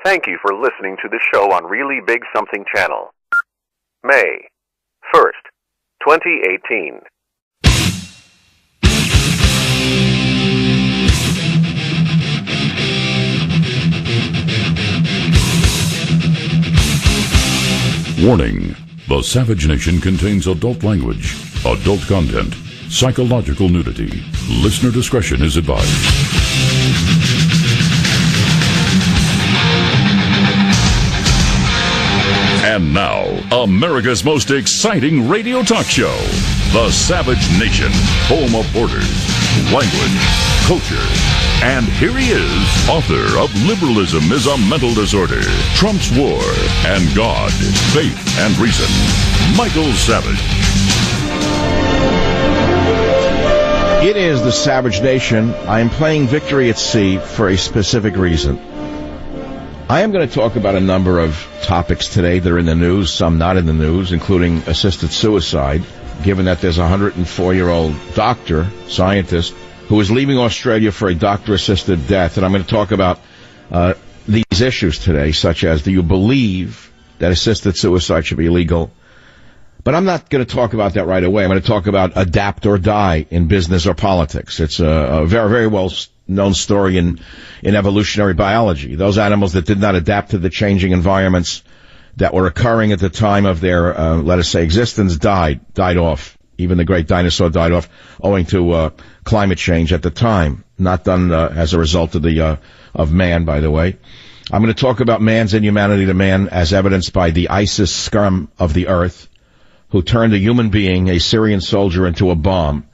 Thank you for listening to the show on Really Big Something Channel. May 1st, 2018. Warning: The Savage Nation contains adult language, adult content, psychological nudity. Listener discretion is advised. And now, America's most exciting radio talk show, The Savage Nation, home of borders, language, culture. And here he is, author of Liberalism is a Mental Disorder, Trump's War, and God, Faith, and Reason, Michael Savage. It is The Savage Nation. I am playing Victory at Sea for a specific reason. I am going to talk about a number of topics today that are in the news, some not in the news, including assisted suicide, given that there's a 104-year-old doctor, scientist, who is leaving Australia for a doctor-assisted death. And I'm going to talk about these issues today, such as, do you believe that assisted suicide should be illegal? But I'm not going to talk about that right away. I'm going to talk about adapt or die in business or politics. It's a very, very well-known story in evolutionary biology. Those animals that did not adapt to the changing environments that were occurring at the time of their, let us say, existence died off. Even the great dinosaur died off owing to climate change at the time, not done as a result of man, by the way. I'm going to talk about man's inhumanity to man as evidenced by the ISIS scum of the earth, who turned a human being, a Syrian soldier, into a bomb.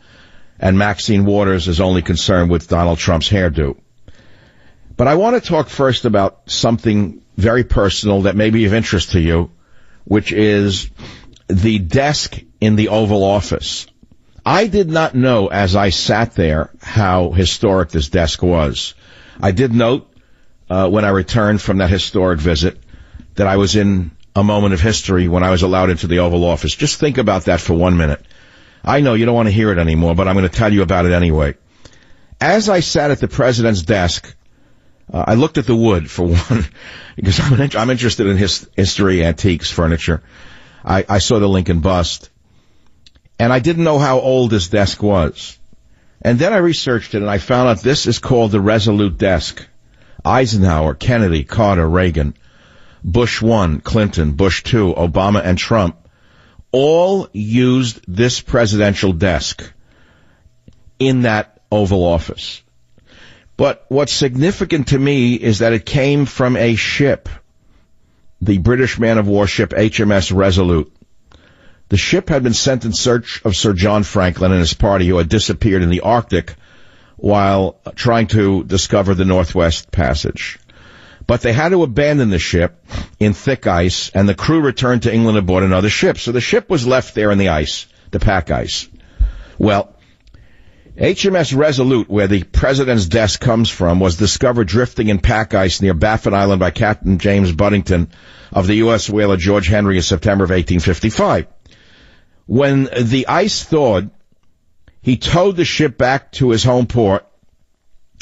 And Maxine Waters is only concerned with Donald Trump's hairdo. But I want to talk first about something very personal that may be of interest to you, which is the desk in the Oval Office. I did not know as I sat there how historic this desk was. I did note when I returned from that historic visit that I was in a moment of history when I was allowed into the Oval Office. Just think about that for 1 minute. I know you don't want to hear it anymore, but I'm going to tell you about it anyway. As I sat at the president's desk, I looked at the wood, for one, because I'm interested in history, antiques, furniture. I saw the Lincoln bust, and I didn't know how old this desk was. And then I researched it, and I found out this is called the Resolute Desk. Eisenhower, Kennedy, Carter, Reagan, Bush 1, Clinton, Bush 2, Obama, and Trump all used this presidential desk in that Oval Office. But what's significant to me is that it came from a ship, the British man-of-war ship HMS Resolute. The ship had been sent in search of Sir John Franklin and his party, who had disappeared in the Arctic while trying to discover the Northwest Passage. But they had to abandon the ship in thick ice, and the crew returned to England aboard another ship. So the ship was left there in the ice, the pack ice. Well, HMS Resolute, where the president's desk comes from, was discovered drifting in pack ice near Baffin Island by Captain James Buddington of the U.S. whaler George Henry in September of 1855. When the ice thawed, he towed the ship back to his home port,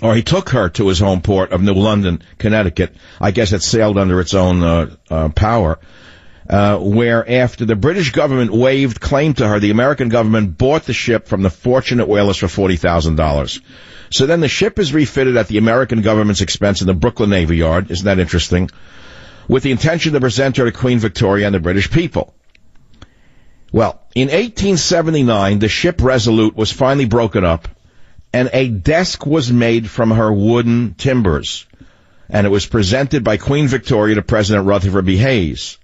or he took her to his home port of New London, Connecticut. I guess it sailed under its own power, where after the British government waived claim to her, the American government bought the ship from the fortunate whalers for $40,000. So then the ship is refitted at the American government's expense in the Brooklyn Navy Yard. Isn't that interesting? With the intention to present her to Queen Victoria and the British people. Well, in 1879, the ship Resolute was finally broken up, and a desk was made from her wooden timbers, and it was presented by Queen Victoria to President Rutherford B. Hayes.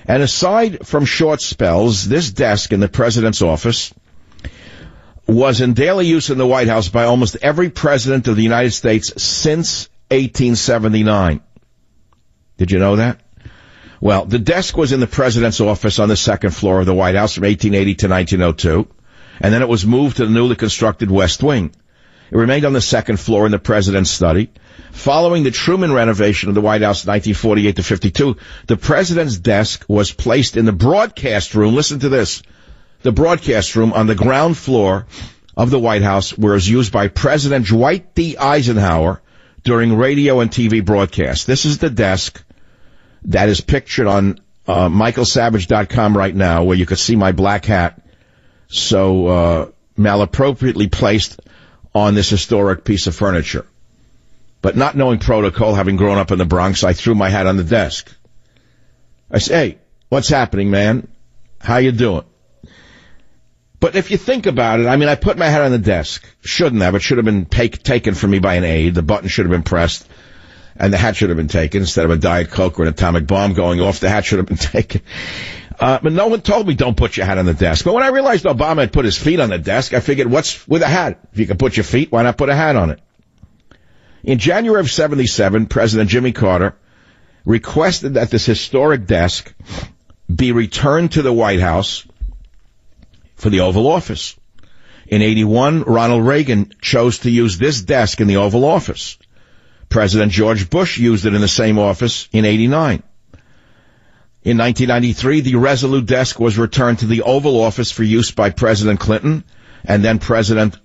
And aside from short spells, this desk in the president's office was in daily use in the White House by almost every president of the United States since 1879. Did you know that? Well, the desk was in the president's office on the second floor of the White House from 1880 to 1902. And then it was moved to the newly constructed West Wing. It remained on the second floor in the president's study. Following the Truman renovation of the White House in 1948 to 52, the president's desk was placed in the broadcast room. Listen to this. The broadcast room on the ground floor of the White House, where it was used by President Dwight D. Eisenhower during radio and TV broadcasts. This is the desk that is pictured on michaelsavage.com right now, where you can see my black hat so malappropriately placed on this historic piece of furniture. But not knowing protocol, having grown up in the Bronx, I threw my hat on the desk. I said, hey, what's happening, man? How you doing? But if you think about it, I mean, I put my hat on the desk. Shouldn't have. It should have been taken from me by an aide. The button should have been pressed, and the hat should have been taken. Instead of a Diet Coke or an atomic bomb going off, the hat should have been taken. But no one told me don't put your hat on the desk. But when I realized Obama had put his feet on the desk, I figured, what's with a hat? If you can put your feet, why not put a hat on it? In January of 77, President Jimmy Carter requested that this historic desk be returned to the White House for the Oval Office. In 81, Ronald Reagan chose to use this desk in the Oval Office. President George Bush used it in the same office in 89. In 1993, the Resolute desk was returned to the Oval Office for use by President Clinton, and then President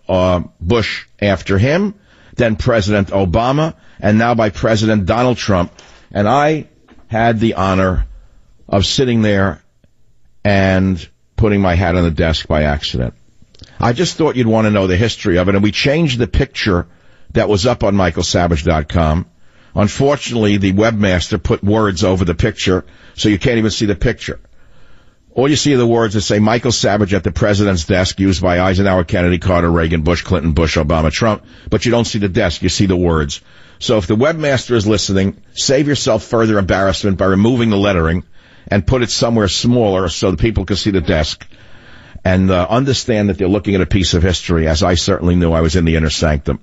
Bush after him, then President Obama, and now by President Donald Trump. And I had the honor of sitting there and putting my hat on the desk by accident. I just thought you'd want to know the history of it, and we changed the picture that was up on michaelsavage.com. Unfortunately, the webmaster put words over the picture, so you can't even see the picture. All you see are the words that say Michael Savage at the president's desk, used by Eisenhower, Kennedy, Carter, Reagan, Bush, Clinton, Bush, Obama, Trump, but you don't see the desk, you see the words. So if the webmaster is listening, save yourself further embarrassment by removing the lettering and put it somewhere smaller so that people can see the desk and understand that they're looking at a piece of history, as I certainly knew I was in the inner sanctum.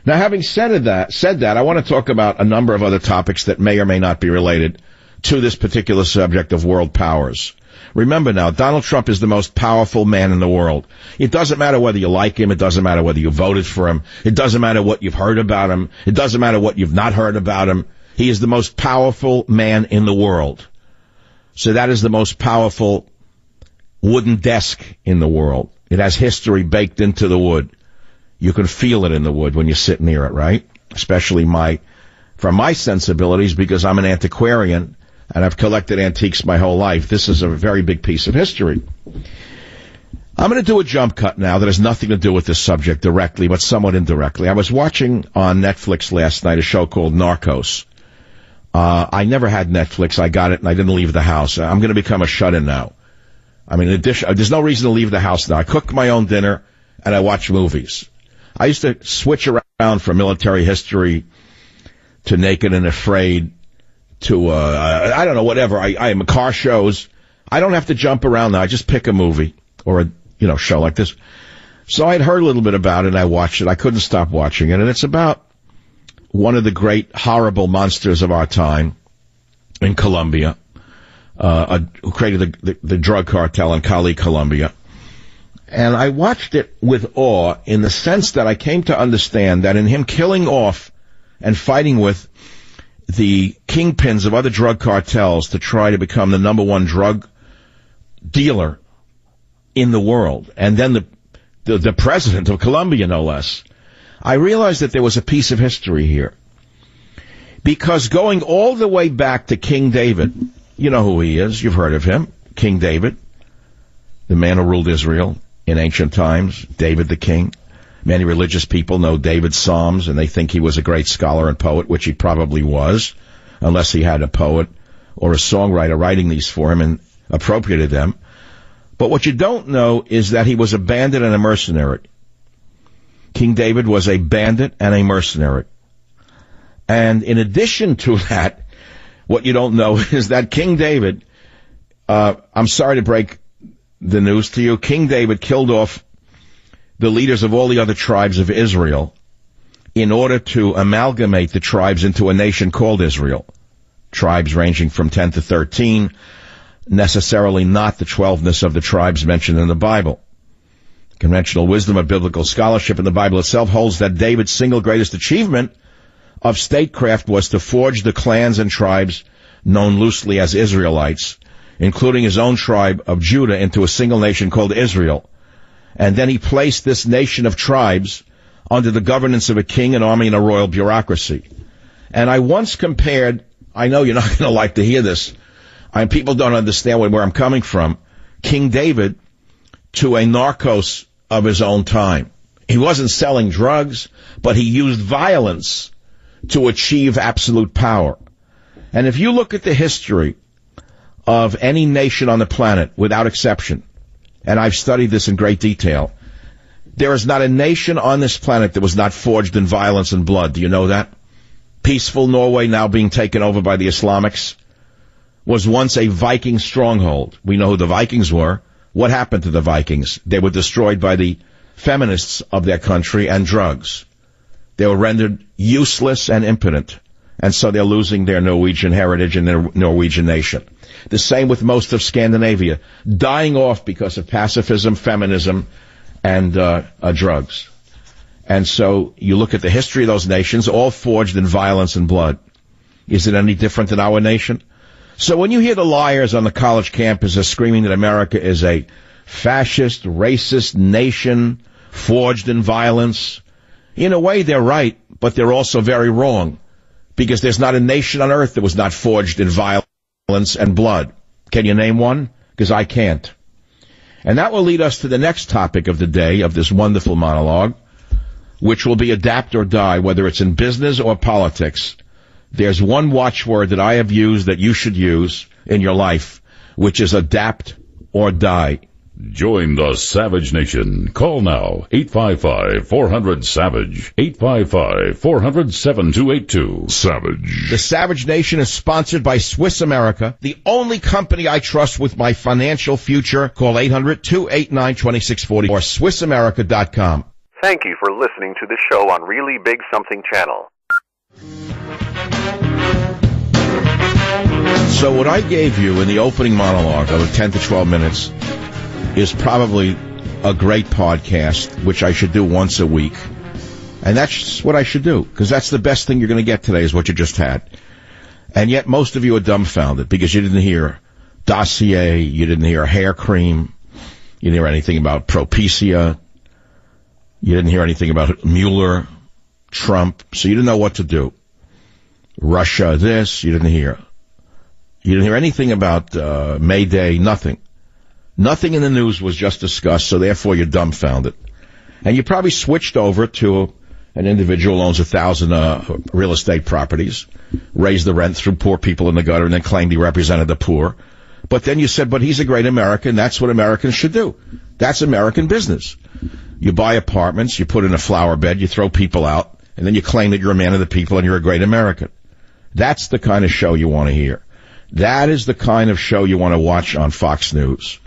Now, having said that, I want to talk about a number of other topics that may or may not be related to this particular subject of world powers. Remember now, Donald Trump is the most powerful man in the world. It doesn't matter whether you like him. It doesn't matter whether you voted for him. It doesn't matter what you've heard about him. It doesn't matter what you've not heard about him. He is the most powerful man in the world. So that is the most powerful wooden desk in the world. It has history baked into the wood. You can feel it in the wood when you sit near it, right? Especially from my sensibilities, because I'm an antiquarian and I've collected antiques my whole life. This is a very big piece of history. I'm going to do a jump cut now that has nothing to do with this subject directly, but somewhat indirectly. I was watching on Netflix last night a show called Narcos. I never had Netflix. I got it and I didn't leave the house. I'm going to become a shut-in now. I mean, in addition, there's no reason to leave the house now. I cook my own dinner and I watch movies. I used to switch around from military history to Naked and Afraid to, I don't know, whatever. I am car shows. I don't have to jump around now. I just pick a movie or a, show like this. So I'd heard a little bit about it and I watched it. I couldn't stop watching it. And it's about one of the horrible monsters of our time in Colombia, who created the drug cartel in Cali, Colombia. And I watched it with awe in the sense that I came to understand that in him killing off and fighting with the kingpins of other drug cartels to try to become the number one drug dealer in the world, and then the president of Colombia, no less, I realized that there was a piece of history here. Because going all the way back to King David, you know who he is, you've heard of him, King David, the man who ruled Israel in ancient times, David the king. Many religious people know David's Psalms, and they think he was a great scholar and poet, which he probably was, unless he had a poet or a songwriter writing these for him and appropriated them. But what you don't know is that he was a bandit and a mercenary. King David was a bandit and a mercenary. And in addition to that, what you don't know is that King David, I'm sorry to break the news to you, King David killed off the leaders of all the other tribes of Israel in order to amalgamate the tribes into a nation called Israel. Tribes ranging from 10 to 13, necessarily not the 12ness of the tribes mentioned in the Bible. Conventional wisdom of biblical scholarship in the Bible itself holds that David's single greatest achievement of statecraft was to forge the clans and tribes known loosely as Israelites, including his own tribe of Judah, into a single nation called Israel. And then he placed this nation of tribes under the governance of a king, an army, and a royal bureaucracy. And I once compared, I know you're not going to like to hear this, people don't understand where I'm coming from, King David to a narcos of his own time. He wasn't selling drugs, but he used violence to achieve absolute power. And if you look at the history of any nation on the planet, without exception, and I've studied this in great detail, there is not a nation on this planet that was not forged in violence and blood. Do you know that? Peaceful Norway, now being taken over by the Islamics, was once a Viking stronghold. We know who the Vikings were. What happened to the Vikings? They were destroyed by the feminists of their country and drugs. They were rendered useless and impotent, and so they're losing their Norwegian heritage and their Norwegian nation. The same with most of Scandinavia, dying off because of pacifism, feminism, and drugs. And so you look at the history of those nations, all forged in violence and blood. Is it any different than our nation? So when you hear the liars on the college campuses screaming that America is a fascist, racist nation forged in violence, in a way they're right, but they're also very wrong, because there's not a nation on earth that was not forged in violence and blood. Can you name one? Because I can't. And that will lead us to the next topic of the day of this wonderful monologue, which will be adapt or die, whether it's in business or politics. There's one watchword that I have used that you should use in your life, which is adapt or die. Join the Savage Nation. Call now, 855-400-SAVAGE, 855-400-7282. Savage. The Savage Nation is sponsored by Swiss America, the only company I trust with my financial future. Call 800-289-2640 or SwissAmerica.com. Thank you for listening to the show on Really Big Something Channel. So what I gave you in the opening monologue of 10 to 12 minutes is probably a great podcast, which I should do once a week. And that's what I should do, because that's the best thing you're going to get today is what you just had. And yet most of you are dumbfounded because you didn't hear dossier, you didn't hear hair cream, you didn't hear anything about Propecia, you didn't hear anything about Mueller, Trump, so you didn't know what to do. Russia, this, you didn't hear. You didn't hear anything about May Day, nothing. Nothing in the news was just discussed, so therefore you're dumbfounded. And you probably switched over to an individual who owns 1,000 real estate properties, raised the rent through poor people in the gutter, and then claimed he represented the poor. But then you said, but he's a great American, that's what Americans should do. That's American business. You buy apartments, you put in a flower bed, you throw people out, and then you claim that you're a man of the people and you're a great American. That's the kind of show you want to hear. That is the kind of show you want to watch on Fox News.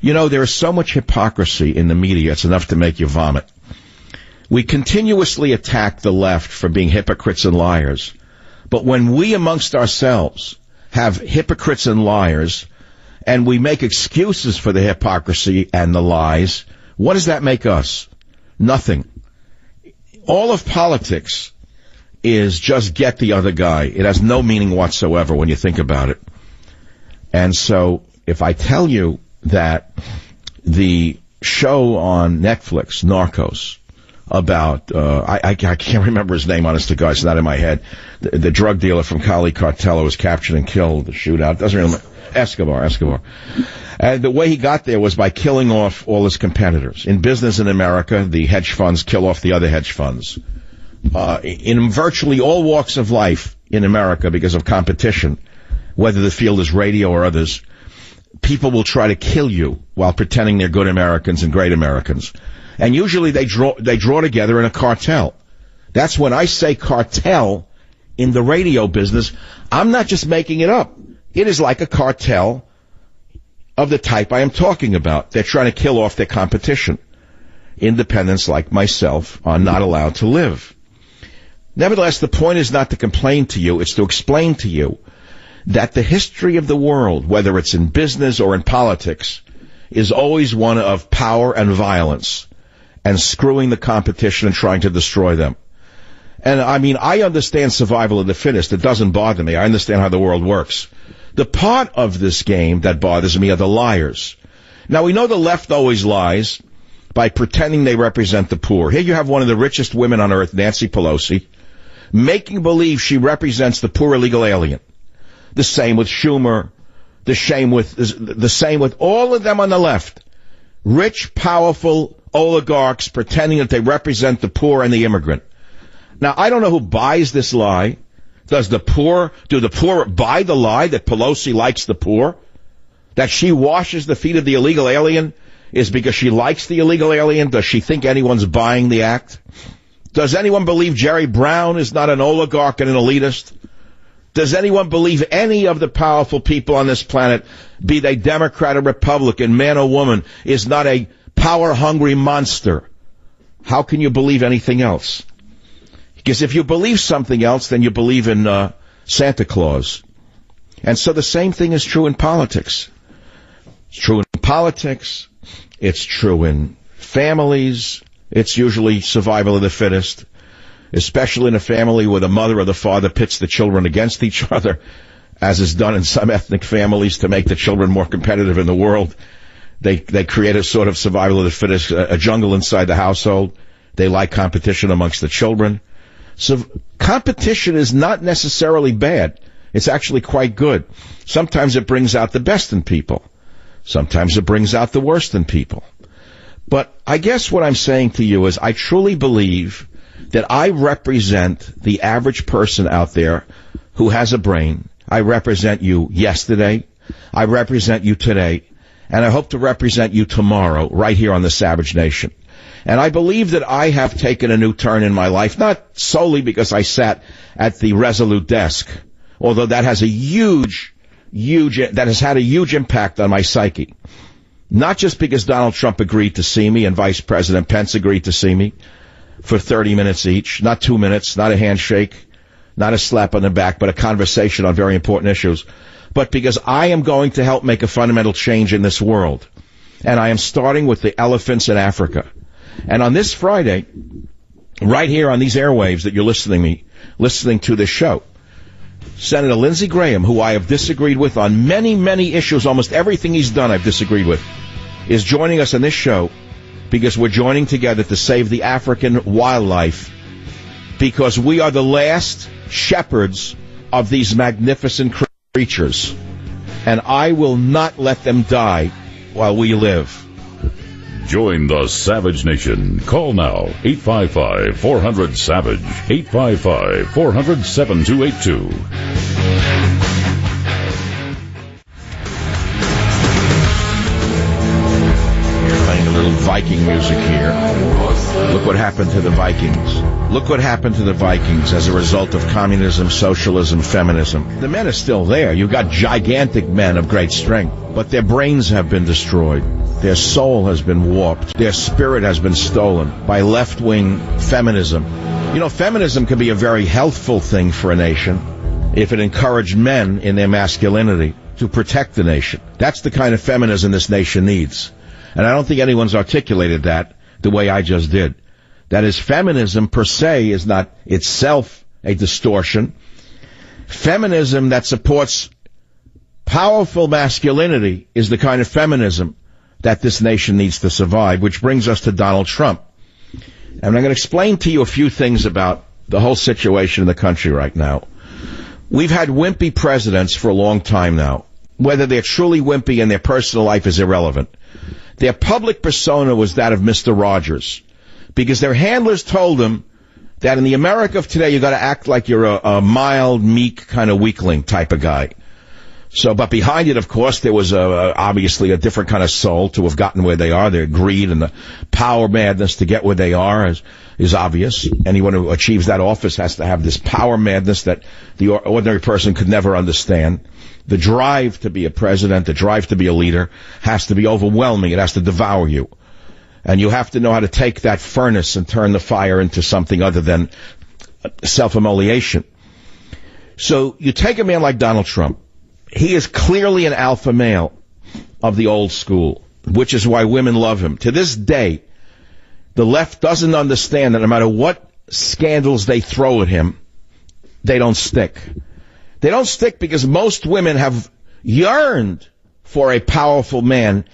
You know, there is so much hypocrisy in the media, it's enough to make you vomit. We continuously attack the left for being hypocrites and liars. But when we amongst ourselves have hypocrites and liars, and we make excuses for the hypocrisy and the lies, what does that make us? Nothing. All of politics is just get the other guy. It has no meaning whatsoever when you think about it. And so if I tell you that the show on Netflix, Narcos, about, I can't remember his name, honest to God, it's not in my head, the drug dealer from Cali Cartel was captured and killed, the shootout, doesn't really matter. Escobar. And the way he got there was by killing off all his competitors. In business in America, the hedge funds kill off the other hedge funds. In virtually all walks of life in America, because of competition, whether the field is radio or others, people will try to kill you while pretending they're good Americans and great Americans. And usually they draw together in a cartel. That's when I say cartel in the radio business, I'm not just making it up. It is like a cartel of the type I am talking about. They're trying to kill off their competition. Independents like myself are not allowed to live. Nevertheless, the point is not to complain to you, it's to explain to you that the history of the world, whether it's in business or in politics, is always one of power and violence and screwing the competition and trying to destroy them. And I mean, I understand survival of the fittest. It doesn't bother me. I understand how the world works. The part of this game that bothers me are the liars. Now, we know the left always lies, by pretending they represent the poor. Here you have one of the richest women on earth, Nancy Pelosi, making believe she represents the poor illegal alien. The same with Schumer, the same with all of them on the left. Rich, powerful oligarchs pretending that they represent the poor and the immigrant. Now, I don't know who buys this lie. Do the poor buy the lie that Pelosi likes the poor? That she washes the feet of the illegal alien is because she likes the illegal alien? Does she think anyone's buying the act? Does anyone believe Jerry Brown is not an oligarch and an elitist? Does anyone believe any of the powerful people on this planet, be they Democrat or Republican, man or woman, is not a power-hungry monster? How can you believe anything else? Because if you believe something else, then you believe in Santa Claus. And so the same thing is true in politics. It's true in politics. It's true in families. It's usually survival of the fittest, especially in a family where the mother or the father pits the children against each other, as is done in some ethnic families to make the children more competitive in the world. They create a sort of survival of the fittest, a jungle inside the household. They like competition amongst the children. So competition is not necessarily bad. It's actually quite good. Sometimes it brings out the best in people. Sometimes it brings out the worst in people. But I guess what I'm saying to you is I truly believe that I represent the average person out there who has a brain. I represent you yesterday. I represent you today. And I hope to represent you tomorrow right here on the Savage Nation. And I believe that I have taken a new turn in my life, not solely because I sat at the Resolute desk, although that has had a huge impact on my psyche. Not just because Donald Trump agreed to see me and Vice President Pence agreed to see me for 30 minutes each, not 2 minutes, not a handshake, not a slap on the back, but a conversation on very important issues, but because I am going to help make a fundamental change in this world. And I am starting with the elephants in Africa. And on this Friday, right here on these airwaves that you're listening to this show, Senator Lindsey Graham, who I have disagreed with on many, many issues, almost everything he's done I've disagreed with, is joining us on this show because we're joining together to save the African wildlife, because we are the last shepherds of these magnificent creatures, and I will not let them die while we live. Join the Savage Nation. Call now, 855-400-SAVAGE, 855-400-7282. Playing a little Viking music here. Look what happened to the Vikings. Look what happened to the Vikings as a result of communism, socialism, feminism. The men are still there. You've got gigantic men of great strength, but their brains have been destroyed. Their soul has been warped. Their spirit has been stolen by left-wing feminism. You know, feminism can be a very healthful thing for a nation if it encouraged men in their masculinity to protect the nation. That's the kind of feminism this nation needs. And I don't think anyone's articulated that the way I just did. That is, feminism per se is not itself a distortion. Feminism that supports powerful masculinity is the kind of feminism that this nation needs to survive, which brings us to Donald Trump. And I'm going to explain to you a few things about the whole situation in the country right now. We've had wimpy presidents for a long time now. Whether they're truly wimpy in their personal life is irrelevant. Their public persona was that of Mr. Rogers, because their handlers told them that in the America of today, you got to act like you're a mild, meek, kind of weakling type of guy. So, but behind it, of course, there was obviously a different kind of soul to have gotten where they are. Their greed and the power madness to get where they are is obvious. Anyone who achieves that office has to have this power madness that the ordinary person could never understand. The drive to be a president, the drive to be a leader has to be overwhelming. It has to devour you. And you have to know how to take that furnace and turn the fire into something other than self-immolation. So you take a man like Donald Trump. He is clearly an alpha male of the old school, which is why women love him. To this day, the left doesn't understand that no matter what scandals they throw at him, they don't stick. They don't stick because most women have yearned for a powerful man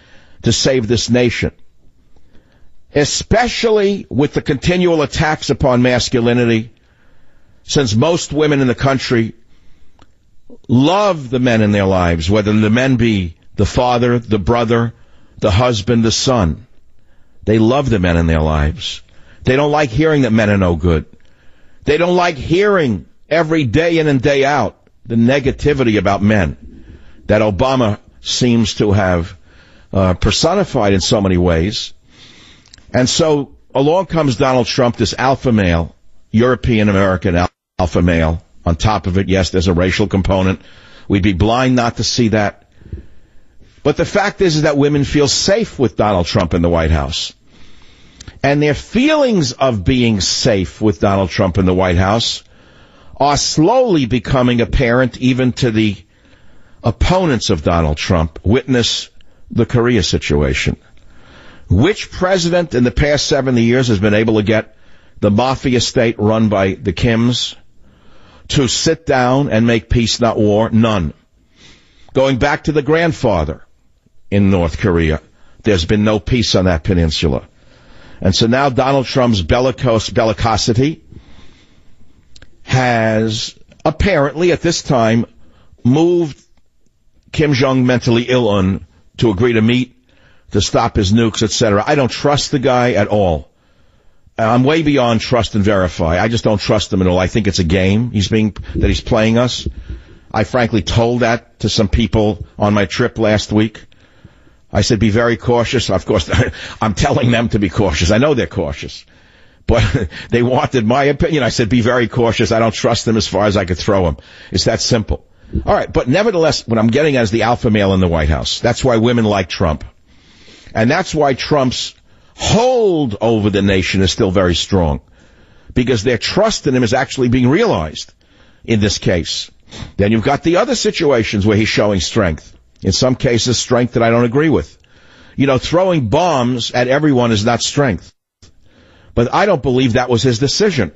to save this nation. especially with the continual attacks upon masculinity, since most women in the country love the men in their lives, whether the men be the father, the brother, the husband, the son. They love the men in their lives. They don't like hearing that men are no good. They don't like hearing every day in and day out the negativity about men that Obama seems to have personified in so many ways. And so along comes Donald Trump, this alpha male, European-American alpha male. On top of it, yes, there's a racial component. We'd be blind not to see that. But the fact is that women feel safe with Donald Trump in the White House. And their feelings of being safe with Donald Trump in the White House are slowly becoming apparent even to the opponents of Donald Trump. Witness the Korea situation. Which president in the past 70 years has been able to get the mafia state run by the Kims to sit down and make peace, not war? None. Going back to the grandfather in North Korea, there's been no peace on that peninsula. And so now Donald Trump's bellicosity has apparently at this time moved Kim Jong mentally ill to agree to meet, to stop his nukes, etc. I don't trust the guy at all. I'm way beyond trust and verify. I just don't trust him at all. I think it's a game he's playing us. I frankly told that to some people on my trip last week. I said, be very cautious. Of course, I'm telling them to be cautious. I know they're cautious. But they wanted my opinion. I said, be very cautious. I don't trust them as far as I could throw them. It's that simple. All right, but nevertheless, what I'm getting at is the alpha male in the White House. That's why women like Trump. And that's why Trump's hold over the nation is still very strong. Because their trust in him is actually being realized in this case. Then you've got the other situations where he's showing strength. In some cases, strength that I don't agree with. You know, throwing bombs at everyone is not strength. But I don't believe that was his decision.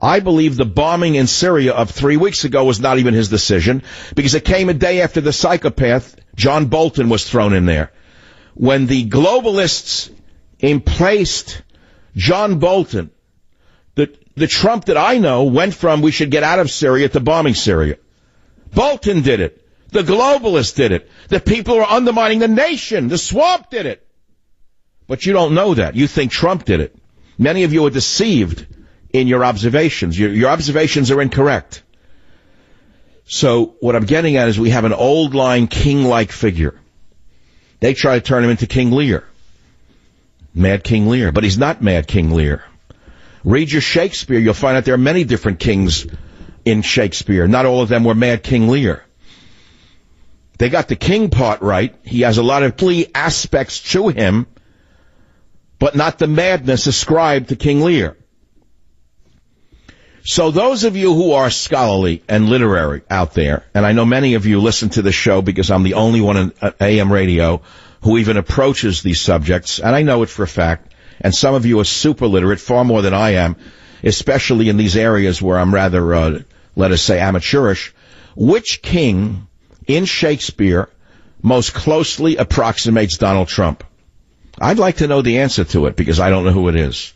I believe the bombing in Syria of 3 weeks ago was not even his decision, because it came a day after the psychopath, John Bolton, was thrown in there. When the globalists emplaced John Bolton, the Trump that I know went from we should get out of Syria to bombing Syria. Bolton did it. The globalists did it. The people who are undermining the nation, the swamp, did it. But you don't know that. You think Trump did it. Many of you are deceived in your observations. Your observations are incorrect. So what I'm getting at is we have an old-line king-like figure. They try to turn him into King Lear. Mad King Lear. But he's not Mad King Lear. Read your Shakespeare. You'll find out there are many different kings in Shakespeare. Not all of them were Mad King Lear. They got the king part right. He has a lot of key aspects to him, but not the madness ascribed to King Lear. So those of you who are scholarly and literary out there, and I know many of you listen to the show because I'm the only one on AM radio who even approaches these subjects, and I know it for a fact, and some of you are super literate, far more than I am, especially in these areas where I'm rather, let us say, amateurish. Which king in Shakespeare most closely approximates Donald Trump? I'd like to know the answer to it, because I don't know who it is.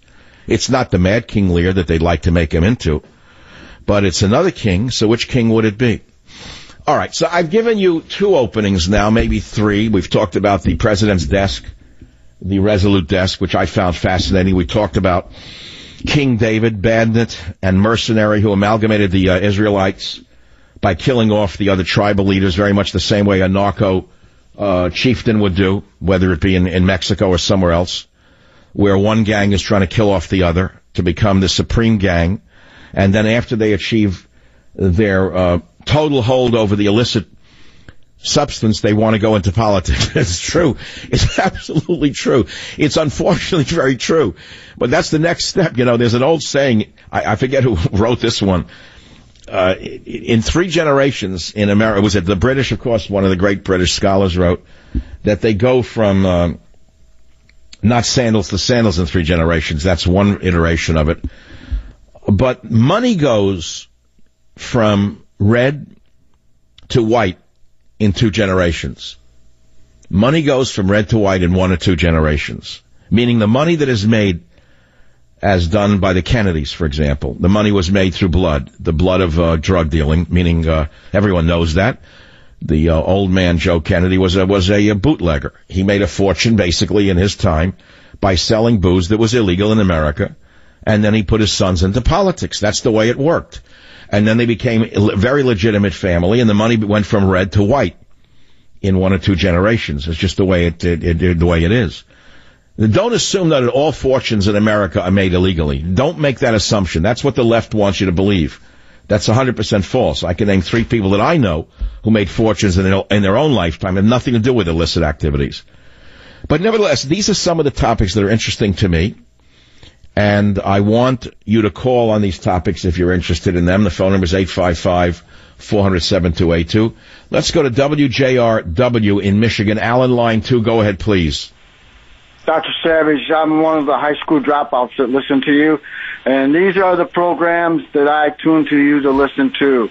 It's not the Mad King Lear that they'd like to make him into, but it's another king, so which king would it be? All right, so I've given you 2 openings now, maybe 3. We've talked about the president's desk, the Resolute desk, which I found fascinating. We talked about King David, bandit and mercenary who amalgamated the Israelites by killing off the other tribal leaders, very much the same way a narco chieftain would do, whether it be in Mexico or somewhere else, where one gang is trying to kill off the other to become the supreme gang. And then after they achieve their total hold over the illicit substance, they want to go into politics. It's true. It's absolutely true. It's unfortunately very true. But that's the next step. You know, there's an old saying, I forget who wrote this one. In 3 generations in America, was it the British, of course, one of the great British scholars wrote, that they go from not sandals to sandals in 3 generations. That's one iteration of it. But money goes from red to white in 2 generations. Money goes from red to white in 1 or 2 generations. meaning the money that is made as done by the Kennedys, for example. The money was made through blood, the blood of drug dealing, meaning everyone knows that. The old man, Joe Kennedy, was a bootlegger. He made a fortune, basically, in his time by selling booze that was illegal in America, and then he put his sons into politics. That's the way it worked. And then they became a very legitimate family, and the money went from red to white in 1 or 2 generations. It's just the way the way it is. Don't assume that all fortunes in America are made illegally. Don't make that assumption. That's what the left wants you to believe. That's 100% false. I can name 3 people that I know who made fortunes in their own lifetime and nothing to do with illicit activities. But nevertheless, these are some of the topics that are interesting to me, and I want you to call on these topics if you're interested in them. The phone number is 855-400-7282. Let's go to WJRW in Michigan. Alan, line 2. Go ahead, please. Dr. Savage, I'm one of the high school dropouts that listen to you, and these are the programs that I tune to you to listen to.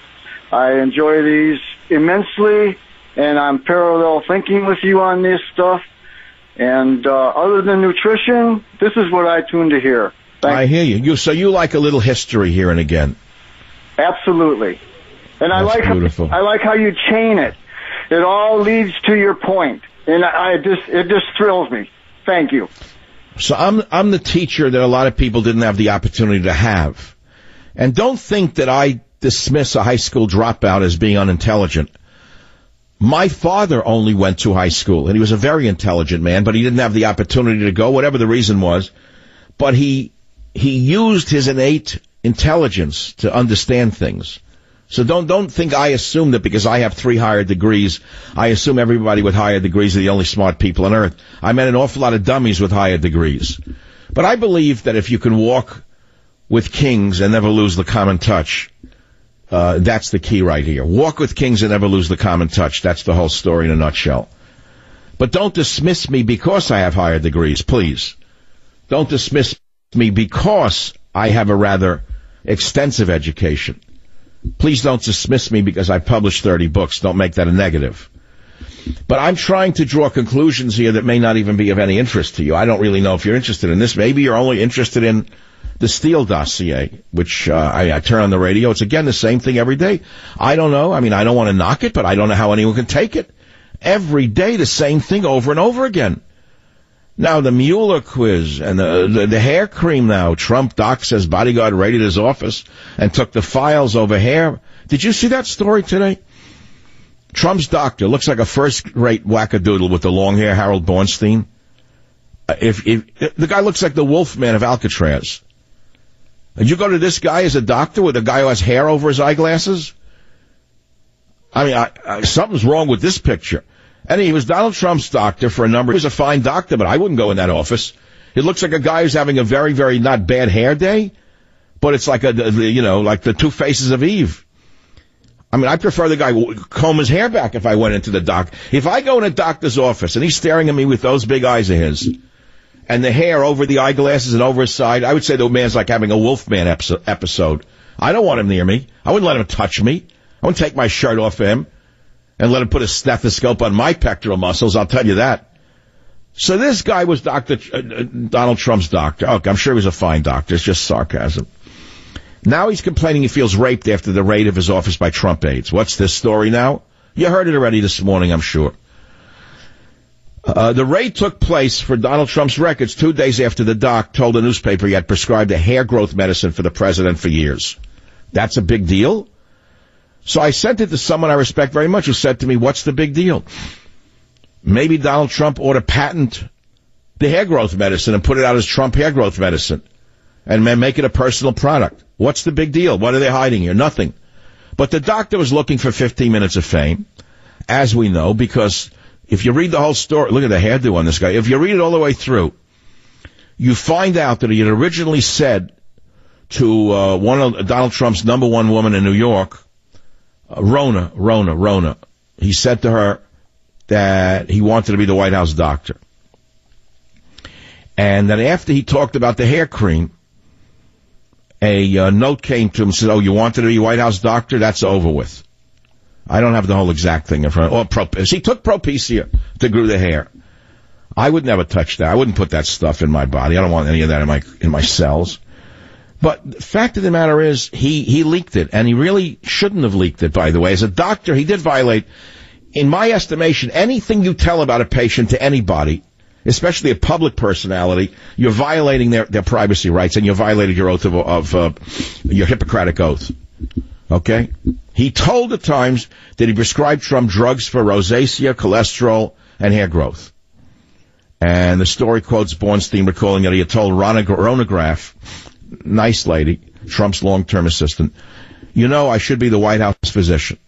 I enjoy these immensely, and I'm parallel thinking with you on this stuff. And other than nutrition, this is what I tune to hear. I hear you. So you like a little history here and again? Absolutely. And I like how you chain it. It all leads to your point, and it just thrills me. Thank you. So I'm the teacher that a lot of people didn't have the opportunity to have. And don't think that I dismiss a high school dropout as being unintelligent. My father only went to high school, and he was a very intelligent man, but he didn't have the opportunity to go, whatever the reason was. But he used his innate intelligence to understand things. So don't think I assume that because I have 3 higher degrees, I assume everybody with higher degrees are the only smart people on earth. I met an awful lot of dummies with higher degrees. But I believe that if you can walk with kings and never lose the common touch, that's the key right here. Walk with kings and never lose the common touch. That's the whole story in a nutshell. But don't dismiss me because I have higher degrees, please. Don't dismiss me because I have a rather extensive education. Please don't dismiss me because I published 30 books. Don't make that a negative. But I'm trying to draw conclusions here that may not even be of any interest to you. I don't really know if you're interested in this. Maybe you're only interested in the Steele dossier, which I turn on the radio. It's, again, the same thing every day. I don't know. I mean, I don't want to knock it, but I don't know how anyone can take it. Every day, the same thing over and over again. Now, the Mueller quiz and the hair cream now. Trump doc says bodyguard raided his office and took the files over hair. Did you see that story today? Trump's doctor looks like a first-rate wackadoodle with the long hair, Harold Bornstein. If the guy looks like the Wolfman of Alcatraz. Did you go to this guy as a doctor with a guy who has hair over his eyeglasses? I mean, something's wrong with this picture. And he was Donald Trump's doctor for a number. He was a fine doctor, but I wouldn't go in that office. It looks like a guy who's having a very, very not bad hair day, but it's like like the 2 faces of Eve. I mean, I prefer the guy who comb his hair back if I went into the doc. If I go in a doctor's office and he's staring at me with those big eyes of his, and the hair over the eyeglasses and over his side, I would say the man's like having a Wolfman episode. I don't want him near me. I wouldn't let him touch me. I wouldn't take my shirt off him and let him put a stethoscope on my pectoral muscles, I'll tell you that. So this guy was Donald Trump's doctor. Okay, I'm sure he was a fine doctor. It's just sarcasm. Now he's complaining he feels raped after the raid of his office by Trump aides. What's this story now? You heard it already this morning, I'm sure. The raid took place for Donald Trump's records 2 days after the doc told the newspaper he had prescribed a hair growth medicine for the president for years. That's a big deal? So I sent it to someone I respect very much who said to me, what's the big deal? Maybe Donald Trump ought to patent the hair growth medicine and put it out as Trump hair growth medicine and make it a personal product. What's the big deal? What are they hiding here? Nothing. But the doctor was looking for 15 minutes of fame, as we know, because if you read the whole story, look at the hairdo on this guy. If you read it all the way through, you find out that he had originally said to one of Donald Trump's number 1 woman in New York, Rona. He said to her that he wanted to be the White House doctor. And then after he talked about the hair cream, a note came to him and said, oh, you wanted to be White House doctor? That's over with. I don't have the whole exact thing in front of me. He took Propecia to grow the hair. I would never touch that. I wouldn't put that stuff in my body. I don't want any of that in my cells. But the fact of the matter is, he leaked it, and he really shouldn't have leaked it, by the way. As a doctor, he did violate, in my estimation, anything you tell about a patient to anybody, especially a public personality, you're violating their privacy rights, and you violated your oath of your Hippocratic oath. Okay? He told the Times that he prescribed Trump drugs for rosacea, cholesterol, and hair growth. And the story quotes Bornstein recalling that he had told Rona Graff, nice lady, Trump's long-term assistant, you know, I should be the White House physician.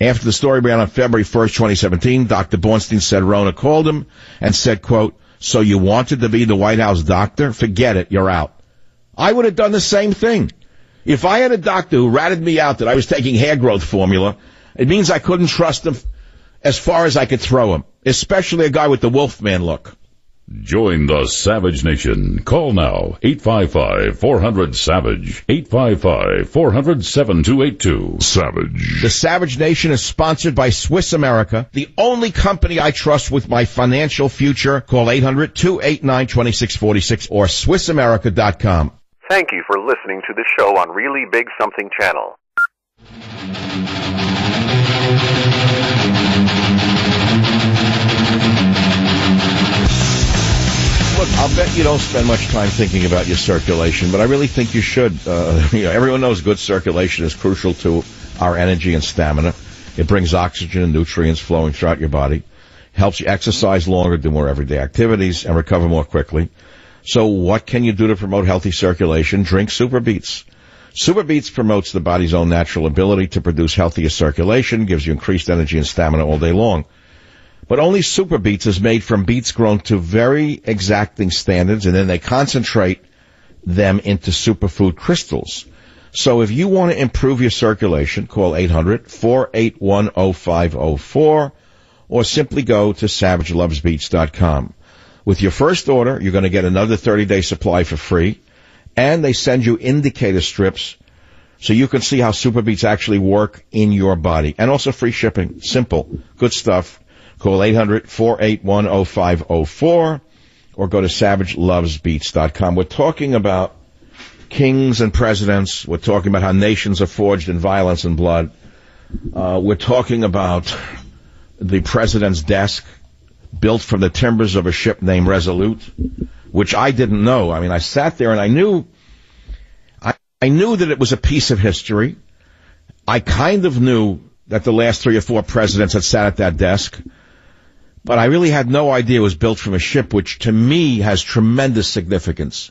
After the story ran on February 1st, 2017, Dr. Bornstein said Rona called him and said, quote, so you wanted to be the White House doctor? Forget it, you're out. I would have done the same thing. If I had a doctor who ratted me out that I was taking hair growth formula, it means I couldn't trust him as far as I could throw him, especially a guy with the Wolfman look. Join the Savage Nation. Call now, 855-400-SAVAGE, 855-400-7282. Savage. The Savage Nation is sponsored by Swiss America, the only company I trust with my financial future. Call 800-289-2646 or SwissAmerica.com. Thank you for listening to the show on Really Big Something Channel. Look, I'll bet you don't spend much time thinking about your circulation, but I really think you should. Everyone knows good circulation is crucial to our energy and stamina. It brings oxygen and nutrients flowing throughout your body, helps you exercise longer, do more everyday activities, and recover more quickly. So what can you do to promote healthy circulation? Drink Super Beets. Super Beets promotes the body's own natural ability to produce healthier circulation, gives you increased energy and stamina all day long. But only Super Beets is made from beets grown to very exacting standards, and then they concentrate them into superfood crystals. So if you want to improve your circulation, call 800-481-0504 or simply go to SavageLovesBeets.com. With your first order, you're going to get another 30-day supply for free, and they send you indicator strips so you can see how Super Beets actually work in your body. And also free shipping. Simple. Good stuff. Call 800-481-0504 or go to SavageLovesBeets.com. We're talking about kings and presidents. We're talking about how nations are forged in violence and blood. We're talking about the president's desk built from the timbers of a ship named Resolute, which I didn't know. I mean, I sat there and I knew that it was a piece of history. I kind of knew that the last 3 or 4 presidents had sat at that desk, but I really had no idea it was built from a ship, which to me has tremendous significance.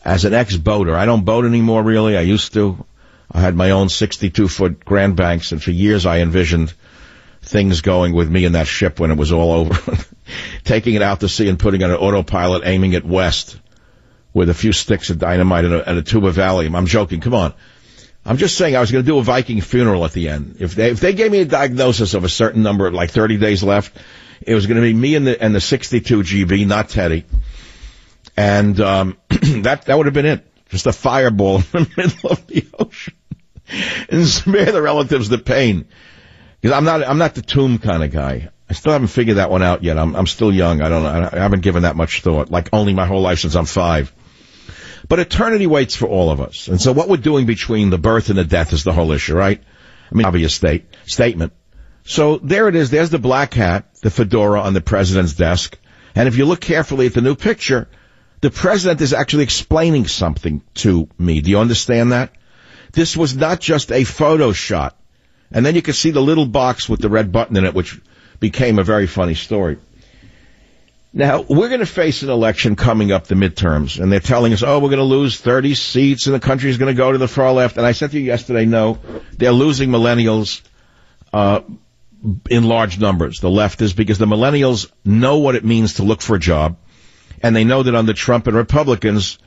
As an ex-boater, I don't boat anymore really. I used to. I had my own 62-foot Grand Banks, and for years I envisioned things going with me in that ship when it was all over. Taking it out to sea and putting it on an autopilot, aiming it west with a few sticks of dynamite and a tube of Valium. I'm joking. Come on. I'm just saying I was going to do a Viking funeral at the end. If they gave me a diagnosis of a certain number, like 30 days left, it was going to be me and the 62 GB, not Teddy. And that would have been it. Just a fireball in the middle of the ocean. And spare the relatives the pain. Because I'm not the tomb kind of guy. I still haven't figured that one out yet. I'm still young. I don't know. I haven't given that much thought. Like only my whole life since I'm 5. But eternity waits for all of us. And so what we're doing between the birth and the death is the whole issue, right? I mean, obvious statement. So there it is. There's the black hat, the fedora on the president's desk. And if you look carefully at the new picture, the president is actually explaining something to me. Do you understand that? This was not just a photo shot. And then you can see the little box with the red button in it, which became a very funny story. Now, we're going to face an election coming up, the midterms, and they're telling us, we're going to lose 30 seats and the country is going to go to the far left. And I said to you yesterday, no, they're losing millennials in large numbers. The left is because the millennials know what it means to look for a job, and they know that under Trump and Republicans,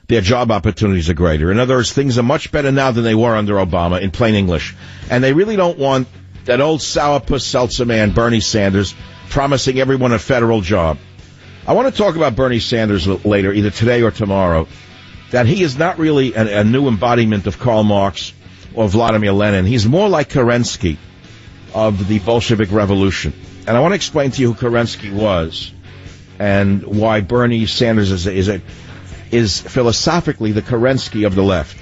their job opportunities are greater. In other words, things are much better now than they were under Obama, in plain English. And they really don't want that old sourpuss seltzer man, Bernie Sanders, promising everyone a federal job. I want to talk about Bernie Sanders later, either today or tomorrow, that he is not really a new embodiment of Karl Marx or Vladimir Lenin. He's more like Kerensky of the Bolshevik Revolution. And I want to explain to you who Kerensky was. and why Bernie Sanders is philosophically the Kerensky of the left.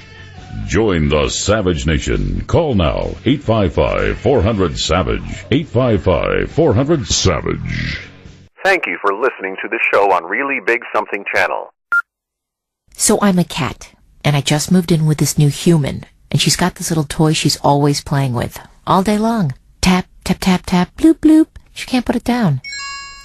Join the Savage Nation. Call now, 855-400-SAVAGE. 855-400-SAVAGE. Thank you for listening to the show on Really Big Something Channel. So I'm a cat, and I just moved in with this new human, and she's got this little toy she's always playing with, all day long. Tap, tap, tap, tap, bloop, bloop. She can't put it down.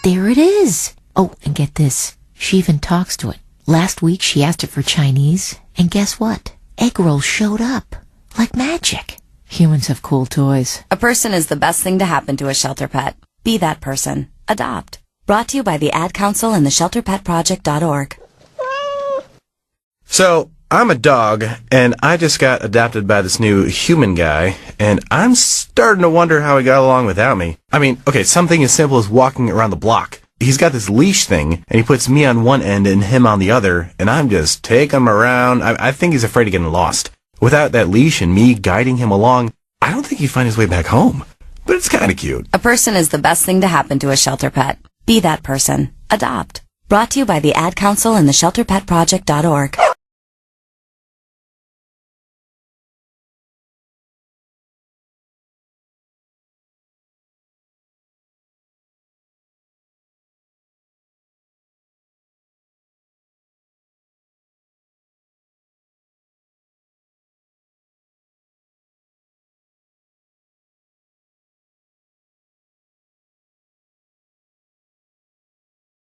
There it is. Oh, and get this. She even talks to it. Last week she asked it for Chinese, and guess what? Egg rolls showed up. Like magic. Humans have cool toys. A person is the best thing to happen to a shelter pet. Be that person. Adopt. Brought to you by the Ad Council and the ShelterPetProject.org. So, I'm a dog, and I just got adopted by this new human guy, and I'm starting to wonder how he got along without me. I mean, okay, something as simple as walking around the block. He's got this leash thing, and he puts me on one end and him on the other, and I'm just taking him around. I think he's afraid of getting lost. Without that leash and me guiding him along, I don't think he'd find his way back home. But it's kind of cute. A person is the best thing to happen to a shelter pet. Be that person. Adopt. Brought to you by the Ad Council and the ShelterPetProject.org.